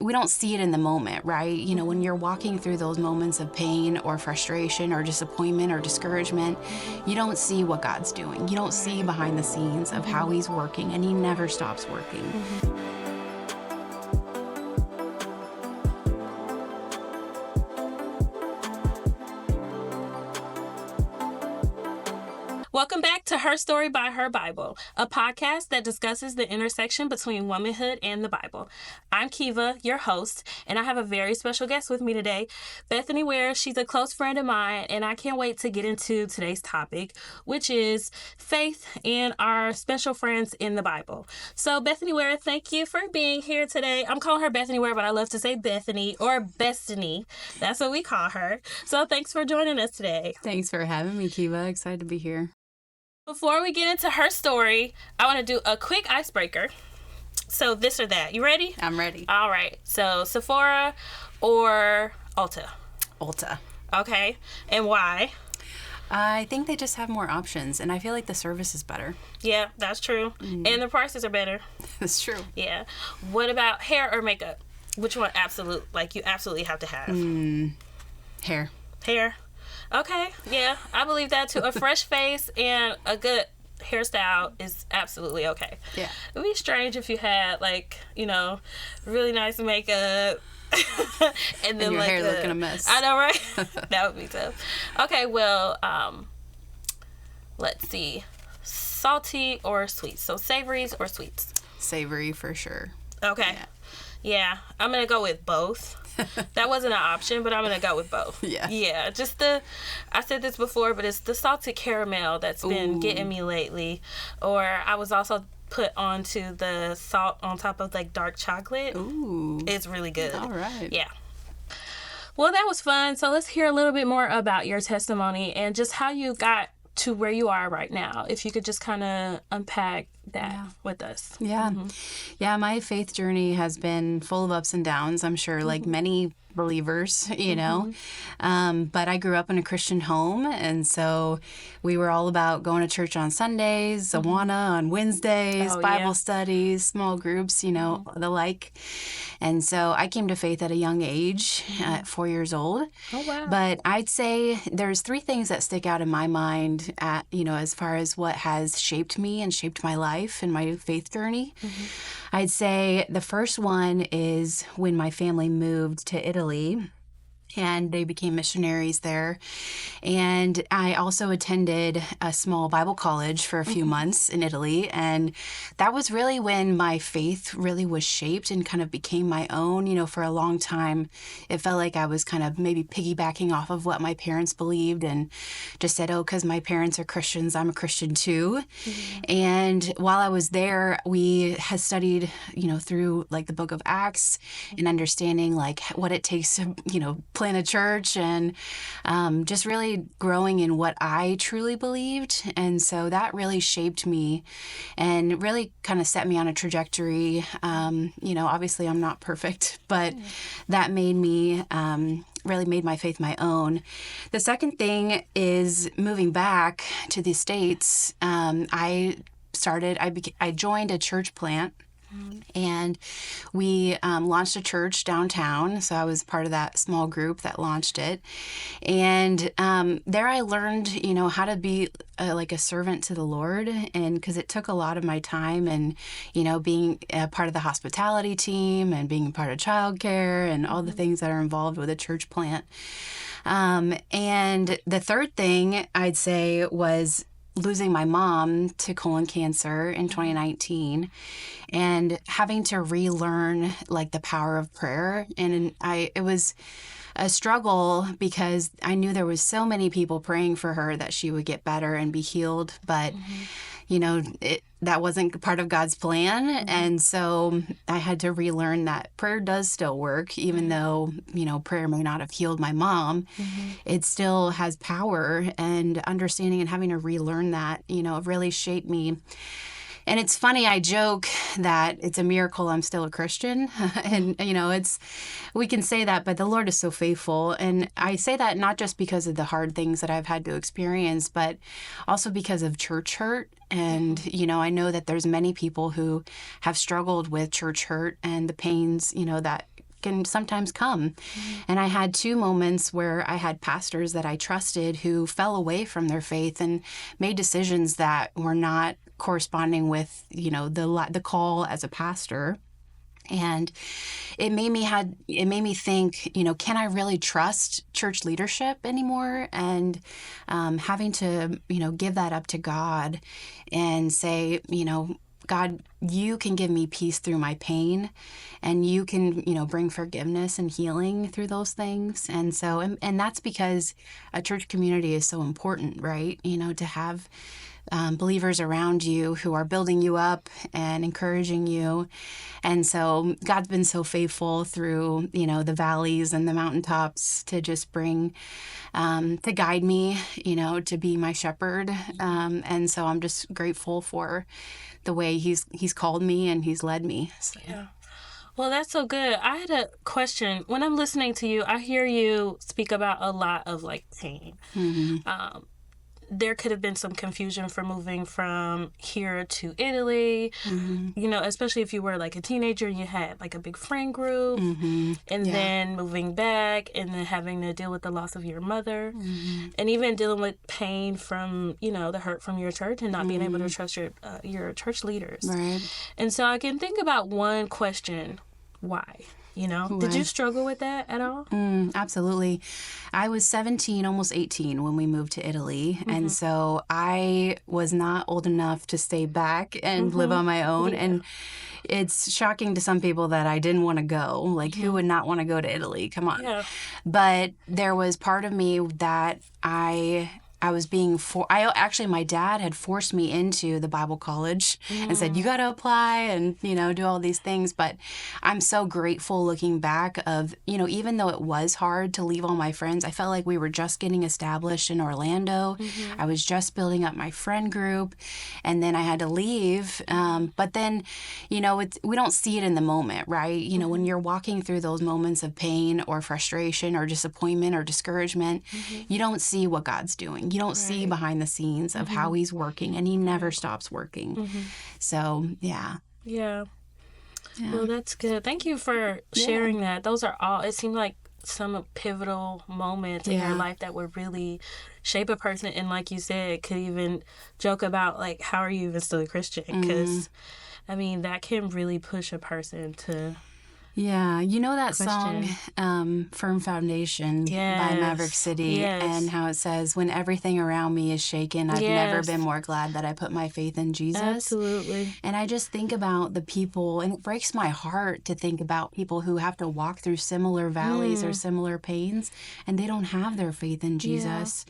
we don't see it in the moment, right? You know, when you're walking through those moments of pain or frustration or disappointment or discouragement, you don't see what God's doing. You don't see behind the scenes of how he's working, and he never stops working. Welcome back to Her Story by Her Bible, a podcast that discusses the intersection between womanhood and the Bible. I'm Kiva, your host, and I have a very special guest with me today, Bethany Ware. She's a close friend of mine, and I can't wait to get into today's topic, which is faith and our special friends in the Bible. So, Bethany Ware, thank you for being here today. I'm calling her Bethany Ware, but I love to say Bethany or Bestany. That's what we call her. So, thanks for joining us today. Thanks for having me, Kiva. Excited to be here. Before we get into her story, I want to do a quick icebreaker. So this or that. You ready? I'm ready. All right. So Sephora or Ulta? Ulta. Okay. And why? I think they just have more options, and I feel like the service is better. Yeah, that's true. And the prices are better. That's true. Yeah. What about hair or makeup? Which one you absolutely have to have? Hair. Hair. Okay, yeah, I believe that too. A fresh face and a good hairstyle is absolutely okay. Yeah. It'd be strange if you had, really nice makeup and then your hair looking a mess. I know, right? That would be tough. Okay, well, let's see. Salty or sweet? So savories or sweets? Savory for sure. Okay. Yeah, I'm going to go with both. That wasn't an option, but I'm going to go with both. Yeah. Yeah, I said this before, but it's the salted caramel that's been getting me lately. Or I was also put onto the salt on top of dark chocolate. Ooh. It's really good. All right. Yeah. Well, that was fun. So let's hear a little bit more about your testimony and just how you got to where you are right now. If you could just kind of unpack that with us. Yeah. Yeah, my faith journey has been full of ups and downs, I'm sure, like many believers, you know. But I grew up in a Christian home, and so we were all about going to church on Sundays, Awana on Wednesdays, Bible studies, small groups, you know, the like. And so I came to faith at a young age, at 4 years old. Oh, wow. But I'd say there's three things that stick out in my mind, as far as what has shaped me and shaped my life and my faith journey. I'd say the first one is when my family moved to Italy, and they became missionaries there. And I also attended a small Bible college for a few months in Italy. And that was really when my faith really was shaped and kind of became my own. You know, for a long time, it felt like I was kind of maybe piggybacking off of what my parents believed and just said, oh, because my parents are Christians, I'm a Christian too. And while I was there, we had studied, through the book of Acts and understanding what it takes to, plant a church and just really growing in what I truly believed. And so that really shaped me and really kind of set me on a trajectory. Obviously I'm not perfect, but that made me really made my faith my own. The second thing is moving back to the States. I joined a church plant. And we launched a church downtown. So I was part of that small group that launched it. And there I learned, how to be a servant to the Lord. And because it took a lot of my time and, being a part of the hospitality team and being a part of childcare and all the things that are involved with a church plant. And the third thing I'd say was losing my mom to colon cancer in 2019 and having to relearn the power of prayer. And it was a struggle because I knew there was so many people praying for her that she would get better and be healed. But, that wasn't part of God's plan. And so I had to relearn that prayer does still work, even though, prayer may not have healed my mom. It still has power, and understanding and having to relearn that, really shaped me. And it's funny, I joke that it's a miracle I'm still a Christian. And, we can say that, but the Lord is so faithful. And I say that not just because of the hard things that I've had to experience, but also because of church hurt. And, I know that there's many people who have struggled with church hurt and the pains, that can sometimes come. And I had 2 moments where I had pastors that I trusted who fell away from their faith and made decisions that were not corresponding with, the call as a pastor. And it made me think, can I really trust church leadership anymore? And having to, give that up to God and say, God, you can give me peace through my pain, and you can, bring forgiveness and healing through those things. And so, and that's because a church community is so important, right? To have believers around you who are building you up and encouraging you. And so God's been so faithful through, the valleys and the mountaintops to just bring, to guide me, to be my shepherd. And so I'm just grateful for the way he's called me and he's led me. So. Yeah. Well, that's so good. I had a question. When I'm listening to you, I hear you speak about a lot of pain. Mm-hmm. There could have been some confusion for moving from here to Italy, especially if you were a teenager and you had a big friend group, and then moving back and then having to deal with the loss of your mother, and even dealing with pain from, the hurt from your church and not being able to trust your church leaders. Right. And so I can think about one question: why? Did you struggle with that at all? Absolutely. I was 17, almost 18 when we moved to Italy. And so I was not old enough to stay back and live on my own. Yeah. And it's shocking to some people that I didn't want to go. Who would not want to go to Italy? Come on. Yeah. But there was part of me that I was being my dad had forced me into the Bible college and said, you got to apply and, do all these things. But I'm so grateful looking back of, even though it was hard to leave all my friends, I felt like we were just getting established in Orlando. I was just building up my friend group, and then I had to leave. But then, we don't see it in the moment, right? When you're walking through those moments of pain or frustration or disappointment or discouragement, you don't see what God's doing. You don't see behind the scenes of how he's working, and he never stops working. So, yeah. Yeah. Well, that's good. Thank you for sharing that. Those are all, it seemed like some pivotal moments in your life that would really shape a person. And like you said, could even joke about, how are you even still a Christian? Because, that can really push a person to... Yeah, that song, Firm Foundation by Maverick City, and how it says, when everything around me is shaken, I've never been more glad that I put my faith in Jesus. Absolutely. And I just think about the people, and it breaks my heart to think about people who have to walk through similar valleys or similar pains, and they don't have their faith in Jesus.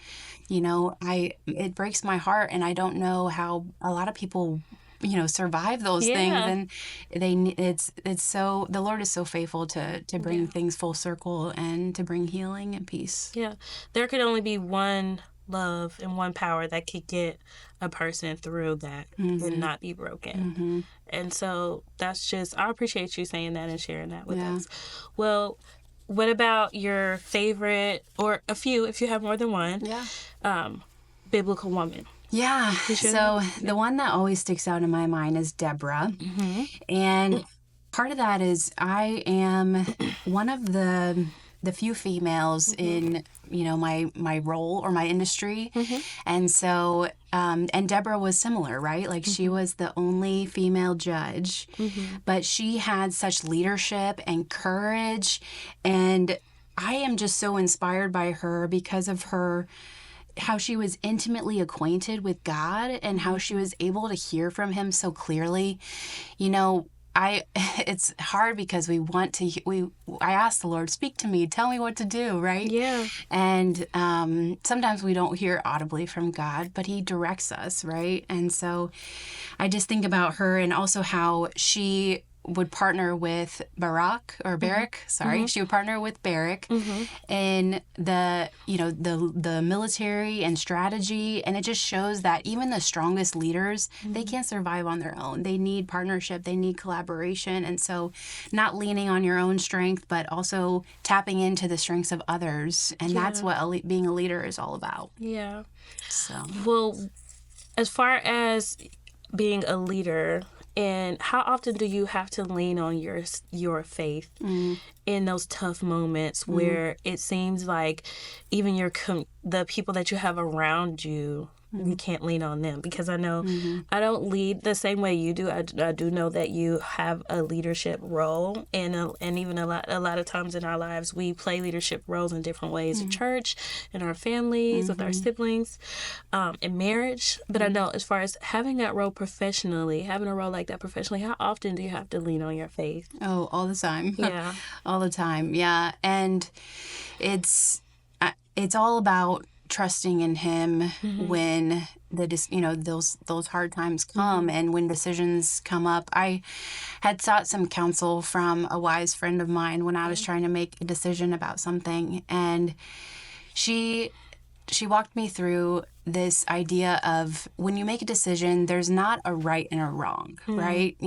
It breaks my heart, and I don't know how a lot of people survive those things, and it's so, the Lord is so faithful to bring things full circle and to bring healing and peace. Yeah, there could only be one love and one power that could get a person through that and not be broken. And so that's just, I appreciate you saying that and sharing that with us. Well, what about your favorite, or a few if you have more than one, biblical woman? Yeah. So the one that always sticks out in my mind is Deborah. And part of that is I am one of the few females in, my role or my industry. And so, and Deborah was similar, right? She was the only female judge, but she had such leadership and courage. And I am just so inspired by her because of how she was intimately acquainted with God and how she was able to hear from him so clearly. It's hard because I ask the Lord, speak to me, tell me what to do, right? Yeah. And sometimes we don't hear audibly from God, but he directs us, right? And so I just think about her, and also how she would partner with Barak. She would partner with Barak in the military and strategy, and it just shows that even the strongest leaders, they can't survive on their own. They need partnership, they need collaboration, and so not leaning on your own strength, but also tapping into the strengths of others, and that's what being a leader is all about. Yeah. So, well, as far as being a leader And how often do you have to lean on your faith in those tough moments where it seems like even the people that you have around you, you can't lean on them? Because I know I don't lead the same way you do. I do know that you have a leadership role, and even a lot of times in our lives we play leadership roles in different ways in church, in our families, with our siblings, in marriage. But I know as far as having that role professionally, having a role like that professionally, how often do you have to lean on your faith? Oh, all the time. Yeah. All the time. Yeah. And it's all about trusting in him when those hard times come and when decisions come up. I had sought some counsel from a wise friend of mine when I was trying to make a decision about something, and she walked me through this idea of when you make a decision, there's not a right and a wrong, right?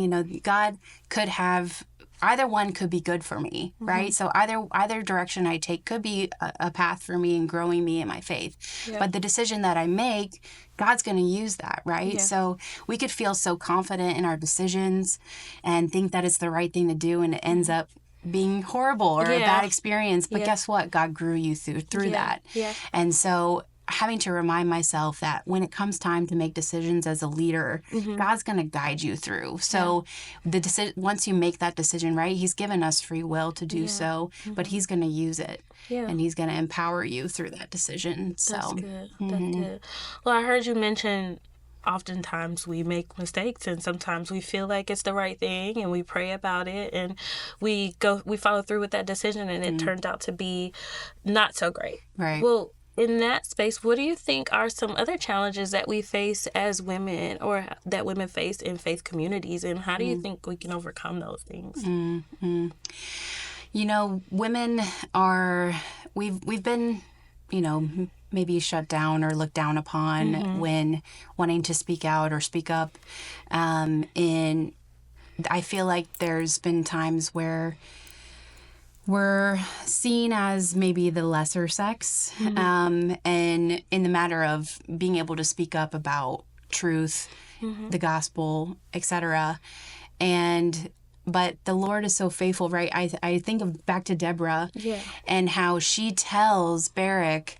God could have either one could be good for me, right? So either direction I take could be a path for me and growing me in my faith. Yeah. But the decision that I make, God's going to use that, right? Yeah. So we could feel so confident in our decisions and think that it's the right thing to do, and it ends up being horrible or a bad experience. But guess what? God grew you through that. Yeah. And so having to remind myself that when it comes time to make decisions as a leader, God's going to guide you through. So once you make that decision, right, he's given us free will to do so, but he's going to use it. Yeah. And he's going to empower you through that decision. So that's good. That's good. Well, I heard you mention oftentimes we make mistakes, and sometimes we feel like it's the right thing and we pray about it and we follow through with that decision, and it turned out to be not so great. Right. Well, in that space, what do you think are some other challenges that we face as women, or that women face in faith communities, and how do you think we can overcome those things? Women we've been, maybe shut down or looked down upon when wanting to speak out or speak up. And I feel like there's been times where we're seen as maybe the lesser sex, and in the matter of being able to speak up about truth, the gospel, etc. But the Lord is so faithful, right? I think of back to Deborah and how she tells Barak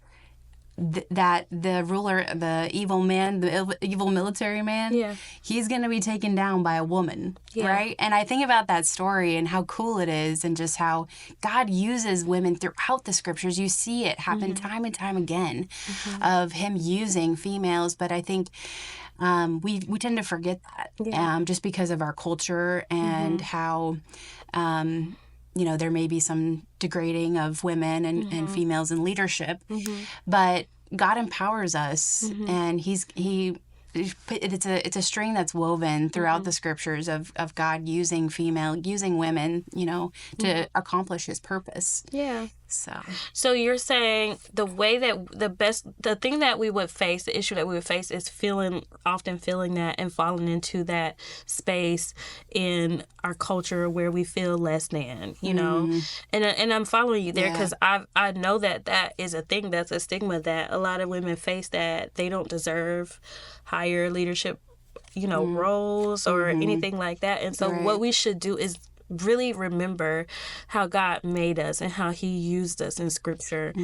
that the ruler, the evil man, the evil military man, he's going to be taken down by a woman, right? And I think about that story and how cool it is, and just how God uses women throughout the scriptures. You see it happen time and time again of him using females, but I think we tend to forget that just because of our culture and how there may be some degrading of women and females in leadership, but God empowers us, and it's a string that's woven throughout the scriptures of God using women, to accomplish his purpose. Yeah. So you're saying the way that the thing that we would face, the issue that we would face is often feeling that and falling into that space in our culture where we feel less than, and I'm following you there because I know that is a thing, that's a stigma that a lot of women face, that they don't deserve higher leadership, roles or anything like that. And so what we should do is really remember how God made us and how he used us in scripture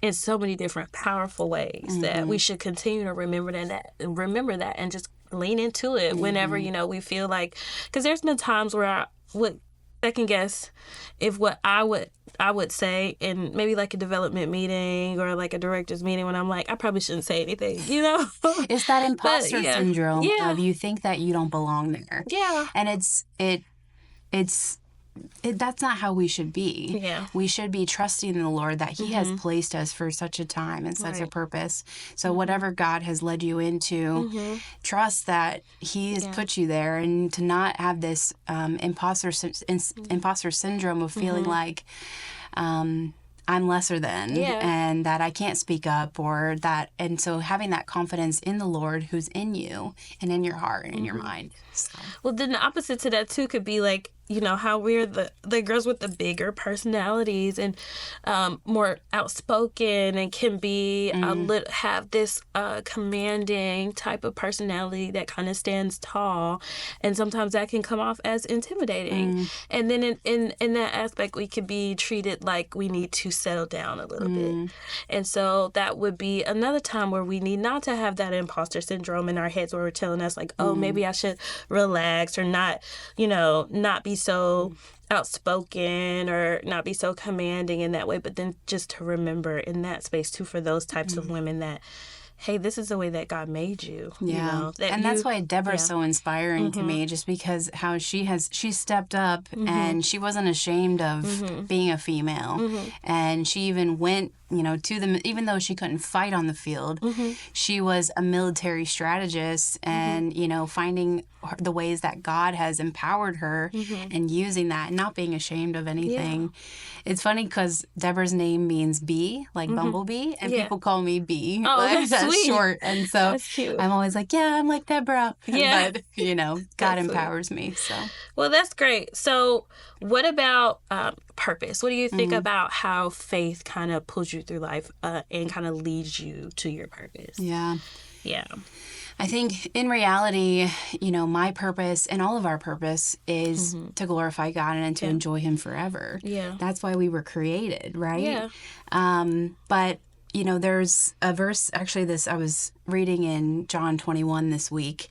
in so many different powerful ways that we should continue to remember that and just lean into it whenever, we feel like, because there's been times where I would second guess if what I would say in maybe like a development meeting or like a director's meeting, when I'm like, I probably shouldn't say anything, It's that imposter syndrome of you think that you don't belong there. Yeah. And that's not how we should be. Yeah. We should be trusting in the Lord that he has placed us for such a time and such a purpose. So whatever God has led you into, trust that he has put you there, and to not have this imposter syndrome of feeling like I'm lesser than and that I can't speak up or that. And so having that confidence in the Lord who's in you and in your heart and in your mind. So. Well, then the opposite to that too could be like, how we're the girls with the bigger personalities and more outspoken and can be have this commanding type of personality that kind of stands tall, and sometimes that can come off as intimidating. And then in that aspect, we could be treated like we need to settle down a little bit. And so that would be another time where we need not to have that imposter syndrome in our heads where we're telling us like, oh, maybe I should relax or not, not be so outspoken or not be so commanding in that way. But then just to remember in that space too, for those types of women, that hey, this is the way that God made you. Yeah. That's why Deborah's so inspiring to me, just because how she stepped up and she wasn't ashamed of being a female. And she even went, to them, even though she couldn't fight on the field, she was a military strategist and, finding the ways that God has empowered her and using that and not being ashamed of anything. Yeah. It's funny because Deborah's name means bee, like bumblebee, and people call me Bee. Oh, that's sweet. Short. And so that's cute. I'm always like, I'm like Deborah. Yeah. But, God empowers me. So. Well, that's great. So what about purpose? What do you think about how faith kind of pulls you through life and kind of leads you to your purpose? Yeah. Yeah. I think in reality, my purpose and all of our purpose is to glorify God and to enjoy Him forever. Yeah. That's why we were created, right? Yeah. But, there's a verse, actually I was reading in John 21 this week,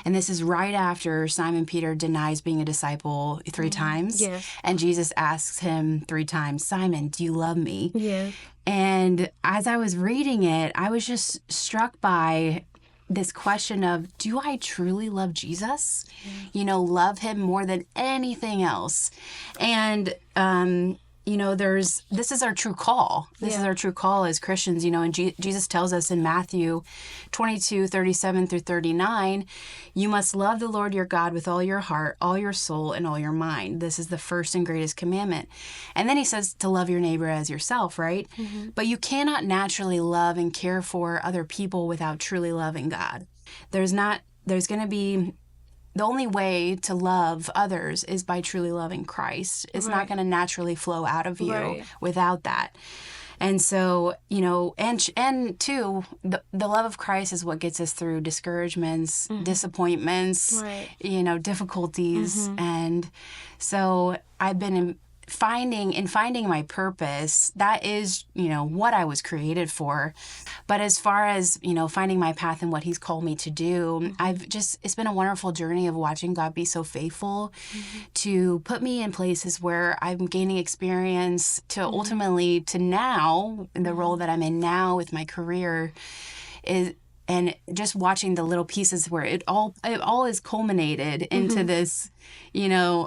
and this is right after Simon Peter denies being a disciple 3 times. Yeah. And Jesus asks him 3 times, Simon, do you love me? Yeah. And as I was reading it, I was just struck by this question of, do I truly love Jesus? Love Him more than anything else. And, this is our true call. This is our true call as Christians, and Jesus tells us in Matthew 22:37-39, you must love the Lord your God with all your heart, all your soul, and all your mind. This is the first and greatest commandment. And then He says to love your neighbor as yourself, right? But you cannot naturally love and care for other people without truly loving God. There's going to be... The only way to love others is by truly loving Christ. It's not going to naturally flow out of you without that. And so, and two, the love of Christ is what gets us through discouragements, disappointments, difficulties. And so I've been finding my purpose. That is, what I was created for. But as far as, finding my path and what He's called me to do, it's been a wonderful journey of watching God be so faithful to put me in places where I'm gaining experience to ultimately to now, the role that I'm in now with my career is, and just watching the little pieces where it all is culminated into this,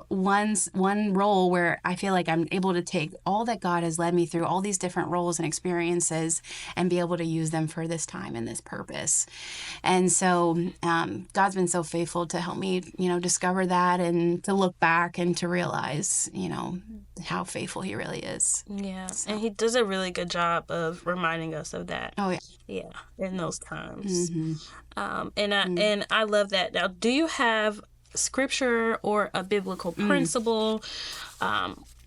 one role where I feel like I'm able to take all that God has led me through, all these different roles and experiences, and be able to use them for this time and this purpose. And so God's been so faithful to help me, discover that and to look back and to realize, how faithful He really is. Yeah. So. And He does a really good job of reminding us of that. Oh, yeah. Yeah. In those times. And I love that. Now, do you have scripture or a biblical principle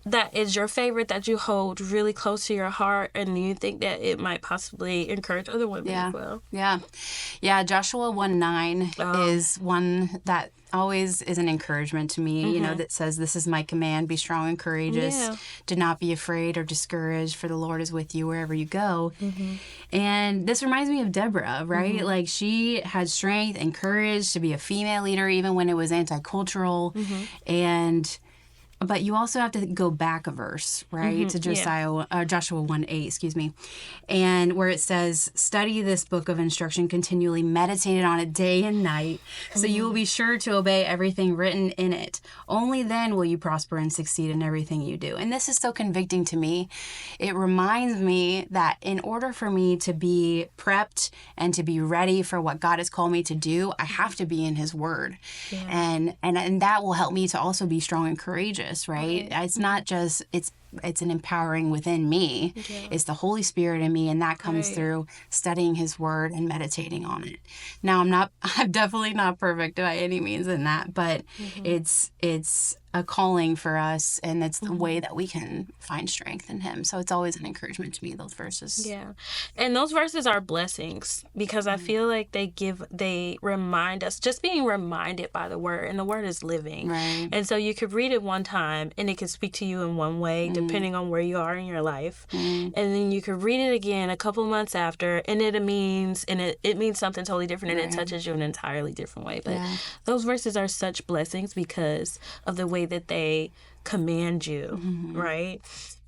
that is your favorite, that you hold really close to your heart, and you think that it might possibly encourage other women as well? Yeah. Joshua 1:9 is one that always is an encouragement to me, that says, this is my command, be strong and courageous. Do not be afraid or discouraged, for the Lord is with you wherever you go. And this reminds me of Deborah, right? Like, she had strength and courage to be a female leader, even when it was anti-cultural. But you also have to go back a verse, right, to Joshua 1:8, and where it says, study this book of instruction continually, meditate on it day and night, so you will be sure to obey everything written in it. Only then will you prosper and succeed in everything you do. And this is so convicting to me. It reminds me that in order for me to be prepped and to be ready for what God has called me to do, I have to be in His Word. And that will help me to also be strong and courageous. Right? It's not just, it's an empowering within me. It's the Holy Spirit in me, and that comes through studying His Word and meditating on it. Now, I'm definitely not perfect by any means in that, but it's a calling for us, and it's the way that we can find strength in him. So it's always an encouragement to me, those verses. Yeah. And those verses are blessings because I feel like they remind us, just being reminded by the word, and the word is living. Right. And so you could read it one time and it could speak to you in one way, depending on where you are in your life. And then you could read it again a couple months after, and it means something totally different, and it touches you in an entirely different way. But those verses are such blessings because of the way that they command you, right?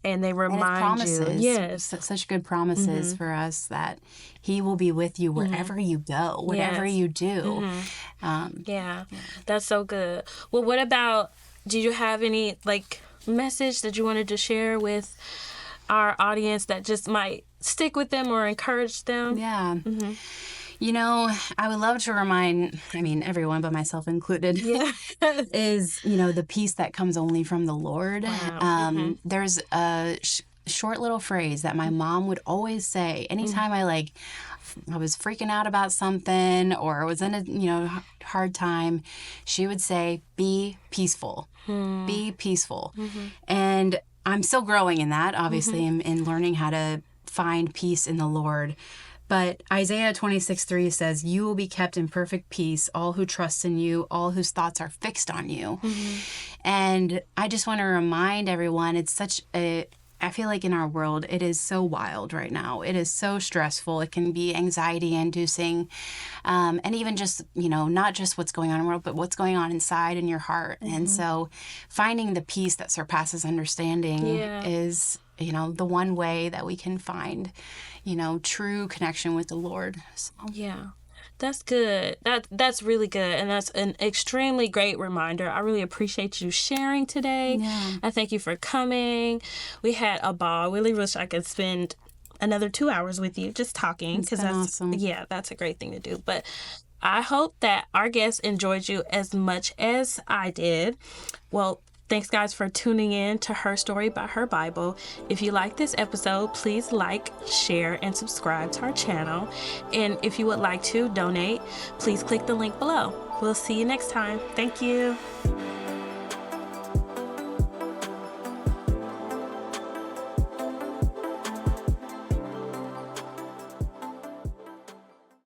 And they remind you. Yes. Such good promises for us that he will be with you wherever you go, whatever you do. Yeah, that's so good. Well, what about, do you have any message that you wanted to share with our audience that just might stick with them or encourage them? Yeah. I would love to remind, everyone but myself included, is, the peace that comes only from the Lord. Wow. There's a short little phrase that my mom would always say anytime I was freaking out about something or was in a, hard time. She would say, be peaceful, be peaceful. And I'm still growing in that, obviously, in learning how to find peace in the Lord. But Isaiah 26:3 says, you will be kept in perfect peace, all who trust in you, all whose thoughts are fixed on you. And I just want to remind everyone, I feel like in our world, it is so wild right now. It is so stressful. It can be anxiety inducing. And even just, not just what's going on in the world, but what's going on inside in your heart. And so finding the peace that surpasses understanding is, the one way that we can find, true connection with the Lord. So. Yeah. That's good. That's really good. And that's an extremely great reminder. I really appreciate you sharing today. Yeah. I thank you for coming. We had a ball. I really wish I could spend another 2 hours with you just talking. That's awesome. Yeah, that's a great thing to do. But I hope that our guests enjoyed you as much as I did. Well, thanks, guys, for tuning in to Her Story by Her Bible. If you like this episode, please like, share, and subscribe to our channel. And if you would like to donate, please click the link below. We'll see you next time. Thank you.